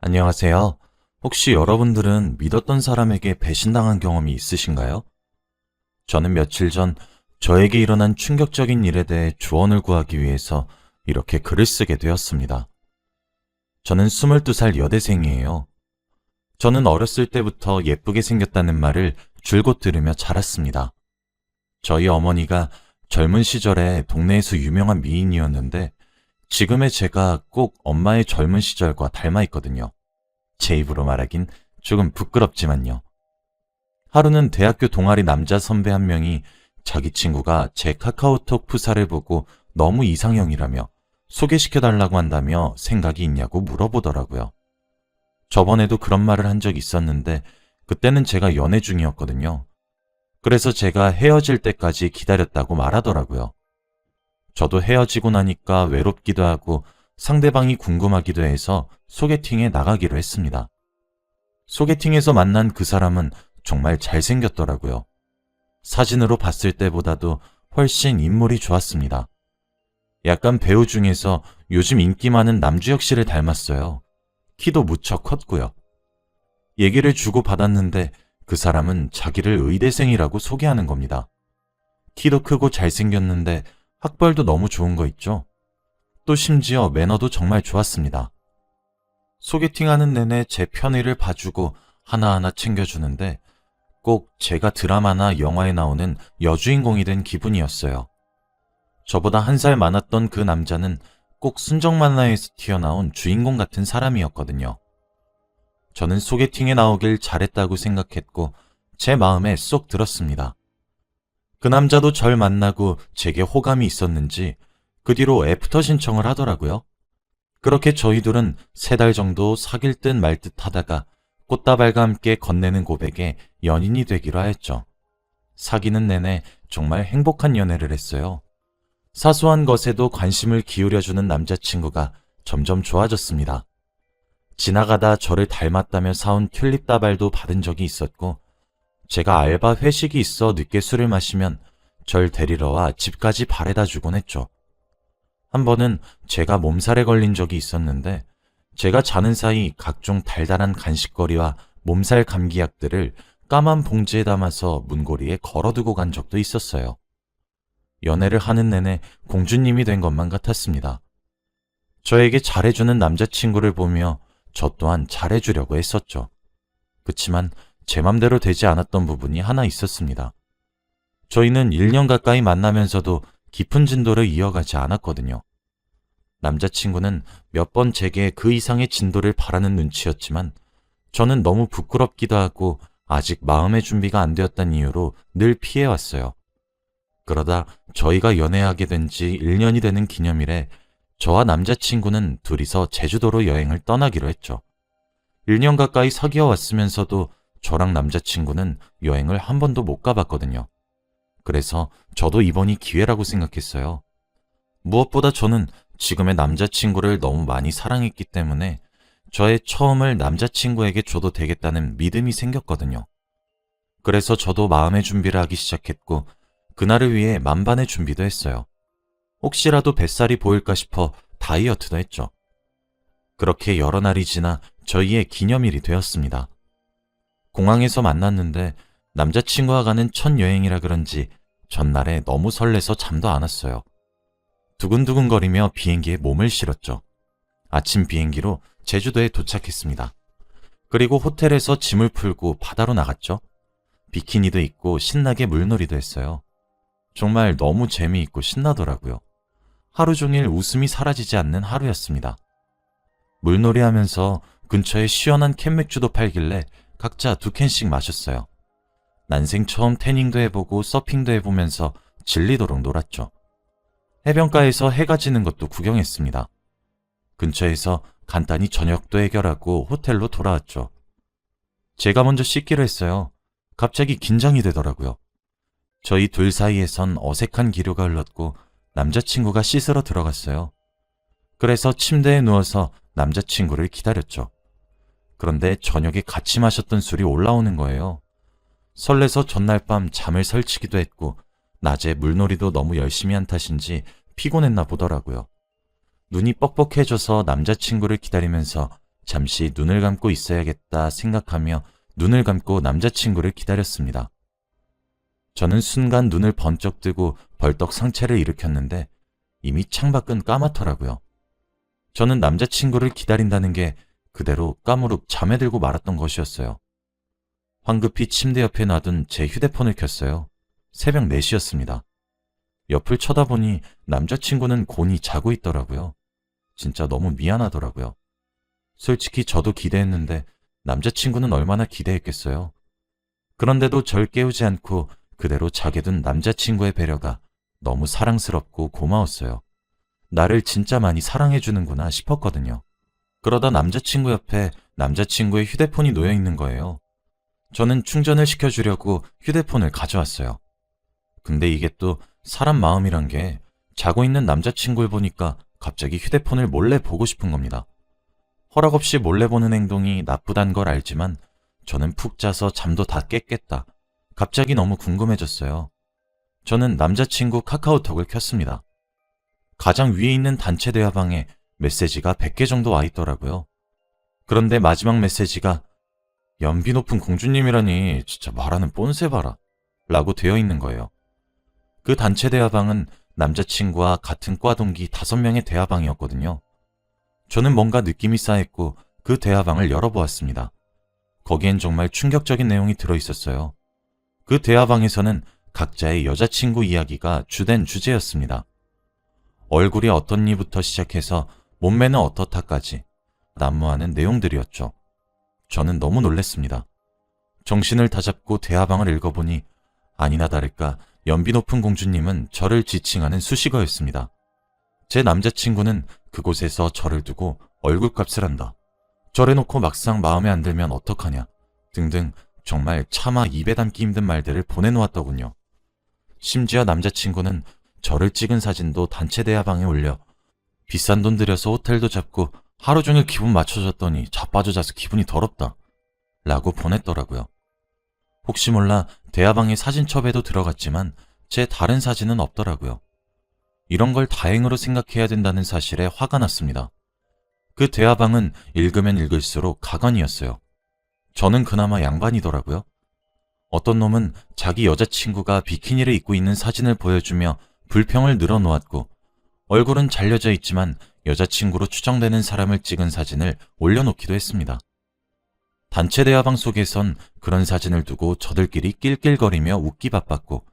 안녕하세요. 혹시 여러분들은 믿었던 사람에게 배신당한 경험이 있으신가요? 저는 며칠 전 저에게 일어난 충격적인 일에 대해 조언을 구하기 위해서 이렇게 글을 쓰게 되었습니다. 저는 22살 여대생이에요. 저는 어렸을 때부터 예쁘게 생겼다는 말을 줄곧 들으며 자랐습니다. 저희 어머니가 젊은 시절에 동네에서 유명한 미인이었는데 지금의 제가 꼭 엄마의 젊은 시절과 닮아 있거든요. 제 입으로 말하긴 조금 부끄럽지만요. 하루는 대학교 동아리 남자 선배 한 명이 자기 친구가 제 카카오톡 프사를 보고 너무 이상형이라며 소개시켜달라고 한다며 생각이 있냐고 물어보더라고요. 저번에도 그런 말을 한 적이 있었는데 그때는 제가 연애 중이었거든요. 그래서 제가 헤어질 때까지 기다렸다고 말하더라고요. 저도 헤어지고 나니까 외롭기도 하고 상대방이 궁금하기도 해서 소개팅에 나가기로 했습니다. 소개팅에서 만난 그 사람은 정말 잘생겼더라고요. 사진으로 봤을 때보다도 훨씬 인물이 좋았습니다. 약간 배우 중에서 요즘 인기 많은 남주혁 씨를 닮았어요. 키도 무척 컸고요. 얘기를 주고받았는데 그 사람은 자기를 의대생이라고 소개하는 겁니다. 키도 크고 잘생겼는데 학벌도 너무 좋은 거 있죠? 또 심지어 매너도 정말 좋았습니다. 소개팅하는 내내 제 편의를 봐주고 하나하나 챙겨주는데 꼭 제가 드라마나 영화에 나오는 여주인공이 된 기분이었어요. 저보다 한 살 많았던 그 남자는 꼭 순정 만화에서 튀어나온 주인공 같은 사람이었거든요. 저는 소개팅에 나오길 잘했다고 생각했고 제 마음에 쏙 들었습니다. 그 남자도 절 만나고 제게 호감이 있었는지 그 뒤로 애프터 신청을 하더라고요. 그렇게 저희 둘은 3달 정도 사귈 듯 말 듯 하다가 꽃다발과 함께 건네는 고백에 연인이 되기로 하였죠. 사귀는 내내 정말 행복한 연애를 했어요. 사소한 것에도 관심을 기울여주는 남자친구가 점점 좋아졌습니다. 지나가다 저를 닮았다며 사온 튤립 다발도 받은 적이 있었고 제가 알바 회식이 있어 늦게 술을 마시면 절 데리러 와 집까지 바래다 주곤 했죠. 한 번은 제가 몸살에 걸린 적이 있었는데 제가 자는 사이 각종 달달한 간식거리와 몸살 감기약들을 까만 봉지에 담아서 문고리에 걸어두고 간 적도 있었어요. 연애를 하는 내내 공주님이 된 것만 같았습니다. 저에게 잘해주는 남자친구를 보며 저 또한 잘해주려고 했었죠. 그치만 제 맘대로 되지 않았던 부분이 하나 있었습니다. 저희는 1년 가까이 만나면서도 깊은 진도를 이어가지 않았거든요. 남자친구는 몇 번 제게 그 이상의 진도를 바라는 눈치였지만 저는 너무 부끄럽기도 하고 아직 마음의 준비가 안 되었다는 이유로 늘 피해왔어요. 그러다 저희가 연애하게 된 지 1년이 되는 기념일에 저와 남자친구는 둘이서 제주도로 여행을 떠나기로 했죠. 1년 가까이 사귀어 왔으면서도 저랑 남자친구는 여행을 한 번도 못 가봤거든요. 그래서 저도 이번이 기회라고 생각했어요. 무엇보다 저는 지금의 남자친구를 너무 많이 사랑했기 때문에 저의 처음을 남자친구에게 줘도 되겠다는 믿음이 생겼거든요. 그래서 저도 마음의 준비를 하기 시작했고 그날을 위해 만반의 준비도 했어요. 혹시라도 뱃살이 보일까 싶어 다이어트도 했죠. 그렇게 여러 날이 지나 저희의 기념일이 되었습니다. 공항에서 만났는데 남자친구와 가는 첫 여행이라 그런지 전날에 너무 설레서 잠도 안 왔어요. 두근두근거리며 비행기에 몸을 실었죠. 아침 비행기로 제주도에 도착했습니다. 그리고 호텔에서 짐을 풀고 바다로 나갔죠. 비키니도 입고 신나게 물놀이도 했어요. 정말 너무 재미있고 신나더라고요. 하루 종일 웃음이 사라지지 않는 하루였습니다. 물놀이 하면서 근처에 시원한 캔맥주도 팔길래 각자 2캔씩 마셨어요. 난생 처음 태닝도 해보고 서핑도 해보면서 질리도록 놀았죠. 해변가에서 해가 지는 것도 구경했습니다. 근처에서 간단히 저녁도 해결하고 호텔로 돌아왔죠. 제가 먼저 씻기로 했어요. 갑자기 긴장이 되더라고요. 저희 둘 사이에선 어색한 기류가 흘렀고 남자친구가 씻으러 들어갔어요. 그래서 침대에 누워서 남자친구를 기다렸죠. 그런데 저녁에 같이 마셨던 술이 올라오는 거예요. 설레서 전날 밤 잠을 설치기도 했고 낮에 물놀이도 너무 열심히 한 탓인지 피곤했나 보더라고요. 눈이 뻑뻑해져서 남자친구를 기다리면서 잠시 눈을 감고 있어야겠다 생각하며 눈을 감고 남자친구를 기다렸습니다. 저는 순간 눈을 번쩍 뜨고 벌떡 상체를 일으켰는데 이미 창밖은 까맣더라고요. 저는 남자친구를 기다린다는 게 그대로 까무룩 잠에 들고 말았던 것이었어요. 황급히 침대 옆에 놔둔 제 휴대폰을 켰어요. 새벽 4시였습니다. 옆을 쳐다보니 남자친구는 곤히 자고 있더라고요. 진짜 너무 미안하더라고요. 솔직히 저도 기대했는데 남자친구는 얼마나 기대했겠어요. 그런데도 절 깨우지 않고 그대로 자게 둔 남자친구의 배려가 너무 사랑스럽고 고마웠어요. 나를 진짜 많이 사랑해주는구나 싶었거든요. 그러다 남자친구 옆에 남자친구의 휴대폰이 놓여 있는 거예요. 저는 충전을 시켜주려고 휴대폰을 가져왔어요. 근데 이게 또 사람 마음이란 게 자고 있는 남자친구를 보니까 갑자기 휴대폰을 몰래 보고 싶은 겁니다. 허락 없이 몰래 보는 행동이 나쁘단 걸 알지만 저는 푹 자서 잠도 다 깼겠다. 갑자기 너무 궁금해졌어요. 저는 남자친구 카카오톡을 켰습니다. 가장 위에 있는 단체 대화방에 메시지가 100개 정도 와 있더라고요. 그런데 마지막 메시지가 연비 높은 공주님이라니 진짜 말하는 뽐새 봐라 라고 되어 있는 거예요. 그 단체 대화방은 남자친구와 같은 과 동기 5명의 대화방이었거든요. 저는 뭔가 느낌이 싸했고 그 대화방을 열어보았습니다. 거기엔 정말 충격적인 내용이 들어있었어요. 그 대화방에서는 각자의 여자친구 이야기가 주된 주제였습니다. 얼굴이 어떻니부터 시작해서 몸매는 어떻다까지 난무하는 내용들이었죠. 저는 너무 놀랐습니다. 정신을 다잡고 대화방을 읽어보니 아니나 다를까 연비 높은 공주님은 저를 지칭하는 수식어였습니다. 제 남자친구는 그곳에서 저를 두고 얼굴값을 한다. 저래놓고 막상 마음에 안 들면 어떡하냐 등등 정말 차마 입에 담기 힘든 말들을 보내놓았더군요. 심지어 남자친구는 저를 찍은 사진도 단체 대화방에 올려 비싼 돈 들여서 호텔도 잡고 하루 종일 기분 맞춰줬더니 자빠져 자서 기분이 더럽다 라고 보냈더라고요. 혹시 몰라 대화방의 사진첩에도 들어갔지만 제 다른 사진은 없더라고요. 이런 걸 다행으로 생각해야 된다는 사실에 화가 났습니다. 그 대화방은 읽으면 읽을수록 가관이었어요. 저는 그나마 양반이더라고요. 어떤 놈은 자기 여자친구가 비키니를 입고 있는 사진을 보여주며 불평을 늘어놓았고 얼굴은 잘려져 있지만 여자친구로 추정되는 사람을 찍은 사진을 올려놓기도 했습니다. 단체 대화방 속에선 그런 사진을 두고 저들끼리 낄낄거리며 웃기 바빴고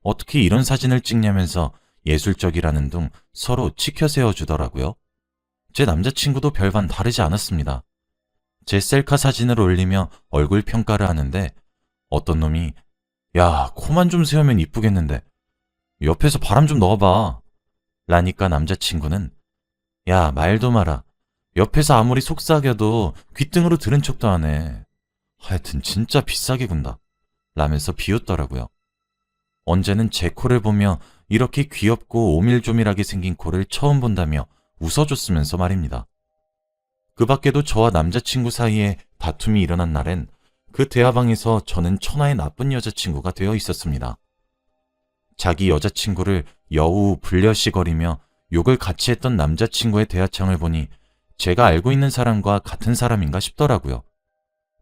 어떻게 이런 사진을 찍냐면서 예술적이라는 둥 서로 치켜 세워주더라고요. 제 남자친구도 별반 다르지 않았습니다. 제 셀카 사진을 올리며 얼굴 평가를 하는데 어떤 놈이 야, 코만 좀 세우면 이쁘겠는데 옆에서 바람 좀 넣어봐 라니까 남자친구는 야, 말도 마라. 옆에서 아무리 속삭여도 귓등으로 들은 척도 안 해. 하여튼 진짜 비싸게 군다 라면서 비웃더라고요. 언제는 제 코를 보며 이렇게 귀엽고 오밀조밀하게 생긴 코를 처음 본다며 웃어줬으면서 말입니다. 그 밖에도 저와 남자친구 사이에 다툼이 일어난 날엔 그 대화방에서 저는 천하의 나쁜 여자친구가 되어 있었습니다. 자기 여자친구를 여우 불려시거리며 욕을 같이 했던 남자친구의 대화창을 보니 제가 알고 있는 사람과 같은 사람인가 싶더라고요.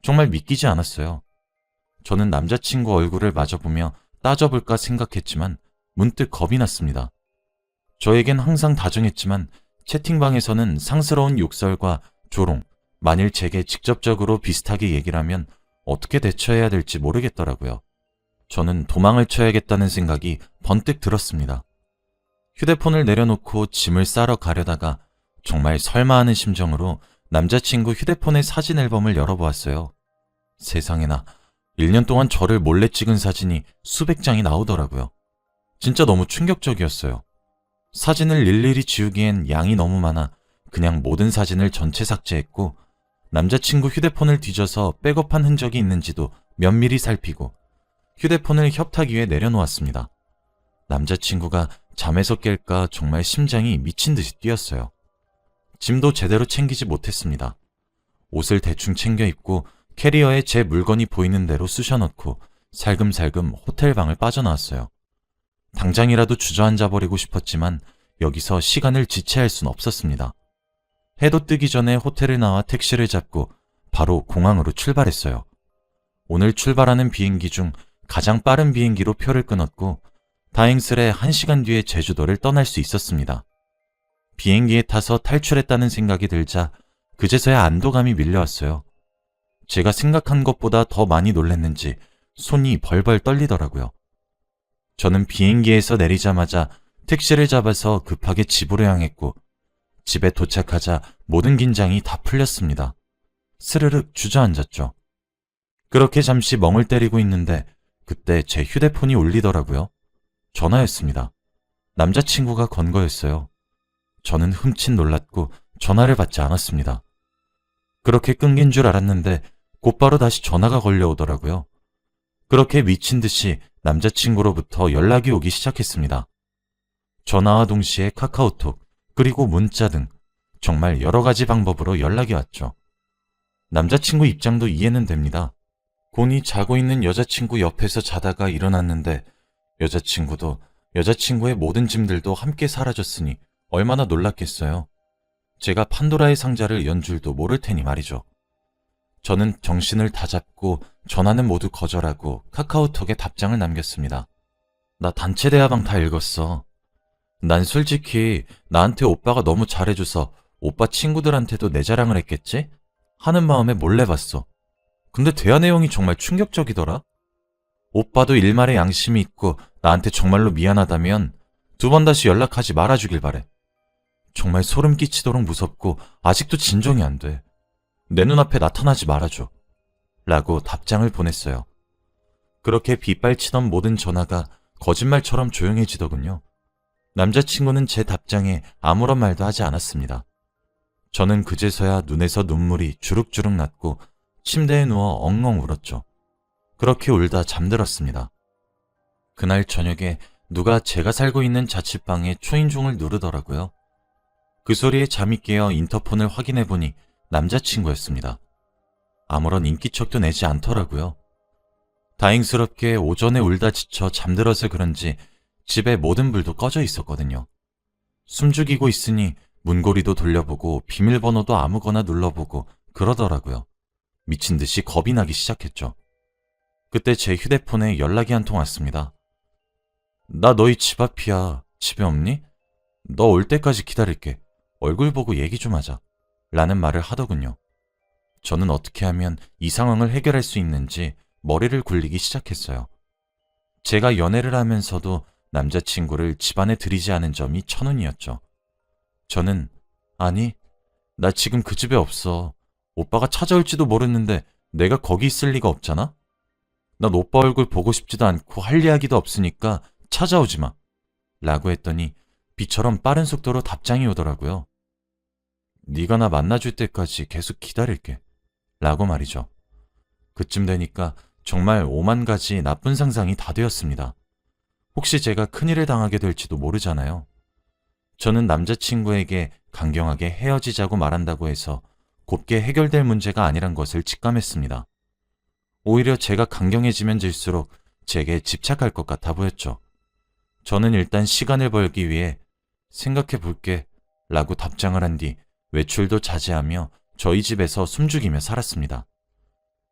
정말 믿기지 않았어요. 저는 남자친구 얼굴을 마주보며 따져볼까 생각했지만 문득 겁이 났습니다. 저에겐 항상 다정했지만 채팅방에서는 상스러운 욕설과 조롱, 만일 제게 직접적으로 비슷하게 얘기를 하면 어떻게 대처해야 될지 모르겠더라고요. 저는 도망을 쳐야겠다는 생각이 번뜩 들었습니다. 휴대폰을 내려놓고 짐을 싸러 가려다가 정말 설마하는 심정으로 남자친구 휴대폰의 사진 앨범을 열어보았어요. 세상에나 1년 동안 저를 몰래 찍은 사진이 수백 장이 나오더라고요. 진짜 너무 충격적이었어요. 사진을 일일이 지우기엔 양이 너무 많아 그냥 모든 사진을 전체 삭제했고 남자친구 휴대폰을 뒤져서 백업한 흔적이 있는지도 면밀히 살피고 휴대폰을 협탁 위에 내려놓았습니다. 남자친구가 잠에서 깰까 정말 심장이 미친 듯이 뛰었어요. 짐도 제대로 챙기지 못했습니다. 옷을 대충 챙겨 입고 캐리어에 제 물건이 보이는 대로 쑤셔넣고 살금살금 호텔방을 빠져나왔어요. 당장이라도 주저앉아 버리고 싶었지만 여기서 시간을 지체할 순 없었습니다. 해도 뜨기 전에 호텔을 나와 택시를 잡고 바로 공항으로 출발했어요. 오늘 출발하는 비행기 중 가장 빠른 비행기로 표를 끊었고 다행스레 1시간 뒤에 제주도를 떠날 수 있었습니다. 비행기에 타서 탈출했다는 생각이 들자 그제서야 안도감이 밀려왔어요. 제가 생각한 것보다 더 많이 놀랐는지 손이 벌벌 떨리더라고요. 저는 비행기에서 내리자마자 택시를 잡아서 급하게 집으로 향했고 집에 도착하자 모든 긴장이 다 풀렸습니다. 스르륵 주저앉았죠. 그렇게 잠시 멍을 때리고 있는데 그때 제 휴대폰이 울리더라고요. 전화였습니다. 남자친구가 건 거였어요. 저는 흠칫 놀랐고 전화를 받지 않았습니다. 그렇게 끊긴 줄 알았는데 곧바로 다시 전화가 걸려오더라고요. 그렇게 미친 듯이 남자친구로부터 연락이 오기 시작했습니다. 전화와 동시에 카카오톡, 그리고 문자 등 정말 여러 가지 방법으로 연락이 왔죠. 남자친구 입장도 이해는 됩니다. 곤히 자고 있는 여자친구 옆에서 자다가 일어났는데 여자친구도 여자친구의 모든 짐들도 함께 사라졌으니 얼마나 놀랐겠어요. 제가 판도라의 상자를 연 줄도 모를 테니 말이죠. 저는 정신을 다 잡고 전화는 모두 거절하고 카카오톡에 답장을 남겼습니다. 나 단체 대화방 다 읽었어. 난 솔직히 나한테 오빠가 너무 잘해줘서 오빠 친구들한테도 내 자랑을 했겠지? 하는 마음에 몰래 봤어. 근데 대화 내용이 정말 충격적이더라. 오빠도 일말의 양심이 있고 나한테 정말로 미안하다면 2번 다시 연락하지 말아주길 바래. 정말 소름 끼치도록 무섭고 아직도 진정이 안 돼. 내 눈앞에 나타나지 말아줘. 라고 답장을 보냈어요. 그렇게 빗발치던 모든 전화가 거짓말처럼 조용해지더군요. 남자친구는 제 답장에 아무런 말도 하지 않았습니다. 저는 그제서야 눈에서 눈물이 주룩주룩 났고 침대에 누워 엉엉 울었죠. 그렇게 울다 잠들었습니다. 그날 저녁에 누가 제가 살고 있는 자취방에 초인종을 누르더라고요. 그 소리에 잠이 깨어 인터폰을 확인해보니 남자친구였습니다. 아무런 인기척도 내지 않더라고요. 다행스럽게 오전에 울다 지쳐 잠들어서 그런지 집에 모든 불도 꺼져 있었거든요. 숨죽이고 있으니 문고리도 돌려보고 비밀번호도 아무거나 눌러보고 그러더라고요. 미친 듯이 겁이 나기 시작했죠. 그때 제 휴대폰에 연락이 한 통 왔습니다. 나 너희 집 앞이야. 집에 없니? 너 올 때까지 기다릴게. 얼굴 보고 얘기 좀 하자. 라는 말을 하더군요. 저는 어떻게 하면 이 상황을 해결할 수 있는지 머리를 굴리기 시작했어요. 제가 연애를 하면서도 남자친구를 집안에 들이지 않은 점이 천운이었죠. 저는 아니, 나 지금 그 집에 없어. 오빠가 찾아올지도 모르는데 내가 거기 있을 리가 없잖아? 난 오빠 얼굴 보고 싶지도 않고 할 이야기도 없으니까 찾아오지 마. 라고 했더니 비처럼 빠른 속도로 답장이 오더라고요. 네가 나 만나줄 때까지 계속 기다릴게. 라고 말이죠. 그쯤 되니까 정말 오만 가지 나쁜 상상이 다 되었습니다. 혹시 제가 큰일을 당하게 될지도 모르잖아요. 저는 남자친구에게 강경하게 헤어지자고 말한다고 해서 곱게 해결될 문제가 아니란 것을 직감했습니다. 오히려 제가 강경해지면 질수록 제게 집착할 것 같아 보였죠. 저는 일단 시간을 벌기 위해 생각해 볼게 라고 답장을 한 뒤 외출도 자제하며 저희 집에서 숨죽이며 살았습니다.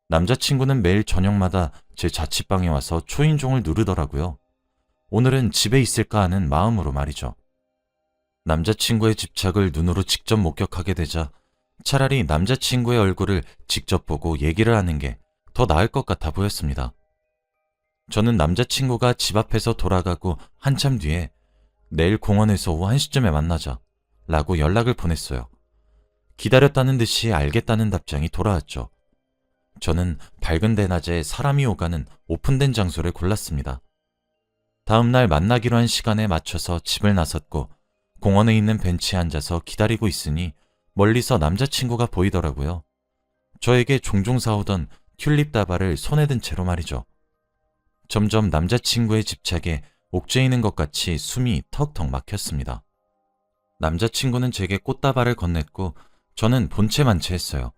남자친구는 매일 저녁마다 제 자취방에 와서 초인종을 누르더라고요. 오늘은 집에 있을까 하는 마음으로 말이죠. 남자친구의 집착을 눈으로 직접 목격하게 되자 차라리 남자친구의 얼굴을 직접 보고 얘기를 하는 게 더 나을 것 같아 보였습니다. 저는 남자친구가 집 앞에서 돌아가고 한참 뒤에 내일 공원에서 오후 1시쯤에 만나자 라고 연락을 보냈어요. 기다렸다는 듯이 알겠다는 답장이 돌아왔죠. 저는 밝은 대낮에 사람이 오가는 오픈된 장소를 골랐습니다. 다음날 만나기로 한 시간에 맞춰서 집을 나섰고 공원에 있는 벤치에 앉아서 기다리고 있으니 멀리서 남자친구가 보이더라고요. 저에게 종종 사오던 튤립 다발을 손에 든 채로 말이죠. 점점 남자친구의 집착에 옥죄이는 것 같이 숨이 턱턱 막혔습니다. 남자친구는 제게 꽃다발을 건넸고 저는 본체만체 했어요.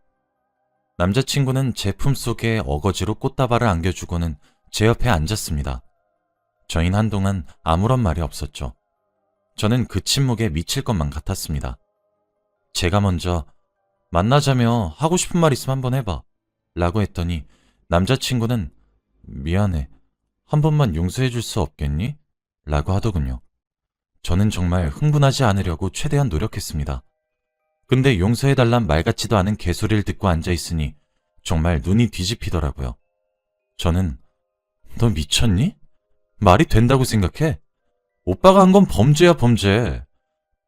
남자친구는 제 품속에 어거지로 꽃다발을 안겨주고는 제 옆에 앉았습니다. 저희는 한동안 아무런 말이 없었죠. 저는 그 침묵에 미칠 것만 같았습니다. 제가 먼저 만나자며 하고 싶은 말 있으면 한번 해봐 라고 했더니 남자친구는 미안해. 한 번만 용서해 줄 수 없겠니? 라고 하더군요. 저는 정말 흥분하지 않으려고 최대한 노력했습니다. 근데 용서해달란 말 같지도 않은 개소리를 듣고 앉아있으니 정말 눈이 뒤집히더라고요. 저는 너 미쳤니? 말이 된다고 생각해? 오빠가 한 건 범죄야 범죄.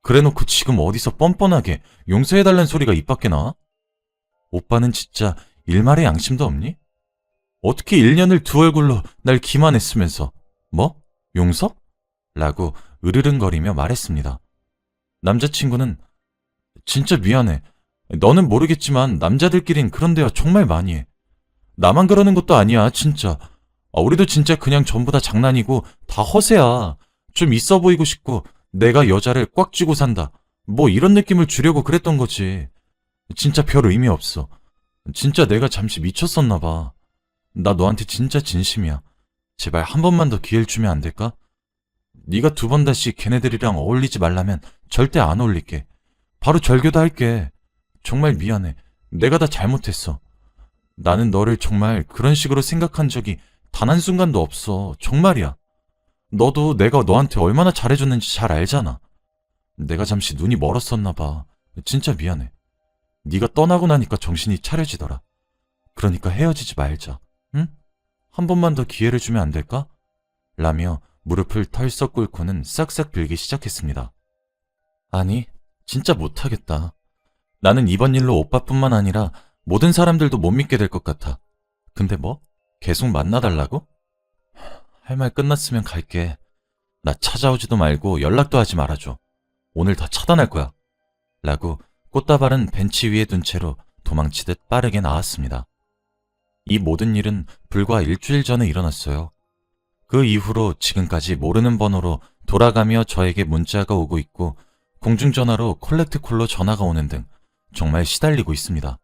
그래놓고 지금 어디서 뻔뻔하게 용서해달란 소리가 입 밖에 나와? 오빠는 진짜 일말의 양심도 없니? 어떻게 1년을 두 얼굴로 날 기만했으면서 뭐? 용서? 라고 으르릉거리며 말했습니다. 남자친구는 진짜 미안해. 너는 모르겠지만 남자들끼린 그런 대화 정말 많이 해. 나만 그러는 것도 아니야 진짜. 우리도 진짜 그냥 전부 다 장난이고 다 허세야. 좀 있어 보이고 싶고 내가 여자를 꽉 쥐고 산다. 뭐 이런 느낌을 주려고 그랬던 거지. 진짜 별 의미 없어. 진짜 내가 잠시 미쳤었나 봐. 나 너한테 진짜 진심이야. 제발 한 번만 더 기회를 주면 안 될까? 네가 두 번 다시 걔네들이랑 어울리지 말라면 절대 안 어울릴게. 바로 절교도 할게. 정말 미안해. 내가 다 잘못했어. 나는 너를 정말 그런 식으로 생각한 적이 단 한순간도 없어. 정말이야. 너도 내가 너한테 얼마나 잘해줬는지 잘 알잖아. 내가 잠시 눈이 멀었었나 봐. 진짜 미안해. 네가 떠나고 나니까 정신이 차려지더라. 그러니까 헤어지지 말자. 응? 한 번만 더 기회를 주면 안 될까? 라며 무릎을 털썩 꿇고는 싹싹 빌기 시작했습니다. 아니, 진짜 못하겠다. 나는 이번 일로 오빠뿐만 아니라 모든 사람들도 못 믿게 될 것 같아. 근데 뭐? 계속 만나달라고? 할 말 끝났으면 갈게. 나 찾아오지도 말고 연락도 하지 말아줘. 오늘 다 차단할 거야. 라고 꽃다발은 벤치 위에 둔 채로 도망치듯 빠르게 나왔습니다. 이 모든 일은 불과 일주일 전에 일어났어요. 그 이후로 지금까지 모르는 번호로 돌아가며 저에게 문자가 오고 있고 공중전화로 콜렉트콜로 전화가 오는 등 정말 시달리고 있습니다.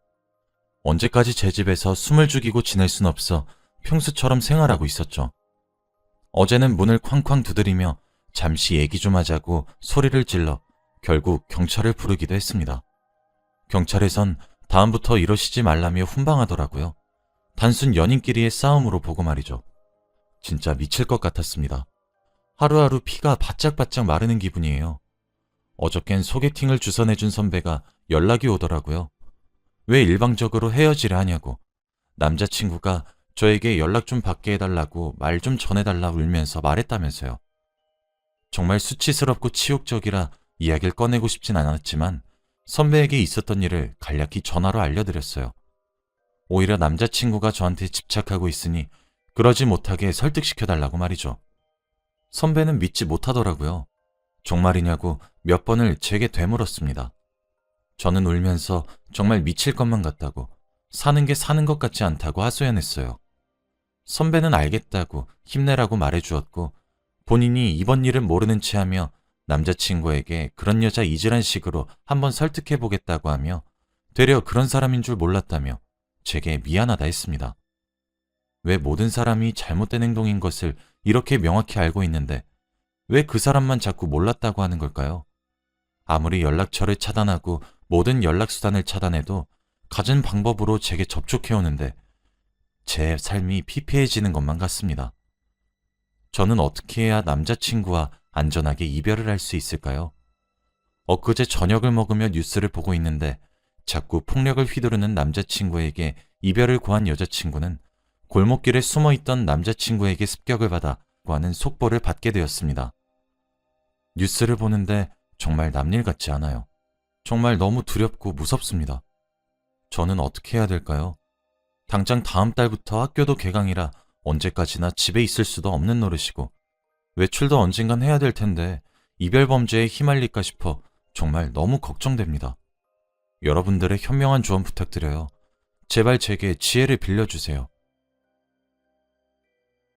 언제까지 제 집에서 숨을 죽이고 지낼 순 없어 평소처럼 생활하고 있었죠. 어제는 문을 쾅쾅 두드리며 잠시 얘기 좀 하자고 소리를 질러 결국 경찰을 부르기도 했습니다. 경찰에선 다음부터 이러시지 말라며 훈방하더라고요. 단순 연인끼리의 싸움으로 보고 말이죠. 진짜 미칠 것 같았습니다. 하루하루 피가 바짝바짝 마르는 기분이에요. 어저껜 소개팅을 주선해준 선배가 연락이 오더라고요. 왜 일방적으로 헤어지려 하냐고. 남자친구가 저에게 연락 좀 받게 해달라고 말 좀 전해달라 울면서 말했다면서요. 정말 수치스럽고 치욕적이라 이야기를 꺼내고 싶진 않았지만 선배에게 있었던 일을 간략히 전화로 알려드렸어요. 오히려 남자친구가 저한테 집착하고 있으니 그러지 못하게 설득시켜달라고 말이죠. 선배는 믿지 못하더라고요. 정말이냐고 몇 번을 제게 되물었습니다. 저는 울면서 정말 미칠 것만 같다고, 사는 게 사는 것 같지 않다고 하소연했어요. 선배는 알겠다고 힘내라고 말해주었고 본인이 이번 일은 모르는 체 하며 남자친구에게 그런 여자 잊으란 식으로 한번 설득해보겠다고 하며 되려 그런 사람인 줄 몰랐다며 제게 미안하다 했습니다. 왜 모든 사람이 잘못된 행동인 것을 이렇게 명확히 알고 있는데 왜 그 사람만 자꾸 몰랐다고 하는 걸까요? 아무리 연락처를 차단하고 모든 연락수단을 차단해도 갖은 방법으로 제게 접촉해오는데 제 삶이 피폐해지는 것만 같습니다. 저는 어떻게 해야 남자친구와 안전하게 이별을 할 수 있을까요? 엊그제 저녁을 먹으며 뉴스를 보고 있는데 자꾸 폭력을 휘두르는 남자친구에게 이별을 고한 여자친구는 골목길에 숨어있던 남자친구에게 습격을 받아 하는 속보를 받게 되었습니다. 뉴스를 보는데 정말 남일 같지 않아요. 정말 너무 두렵고 무섭습니다. 저는 어떻게 해야 될까요? 당장 다음 달부터 학교도 개강이라 언제까지나 집에 있을 수도 없는 노릇이고 외출도 언젠간 해야 될 텐데 이별 범죄에 휘말릴까 싶어 정말 너무 걱정됩니다. 여러분들의 현명한 조언 부탁드려요. 제발 제게 지혜를 빌려주세요.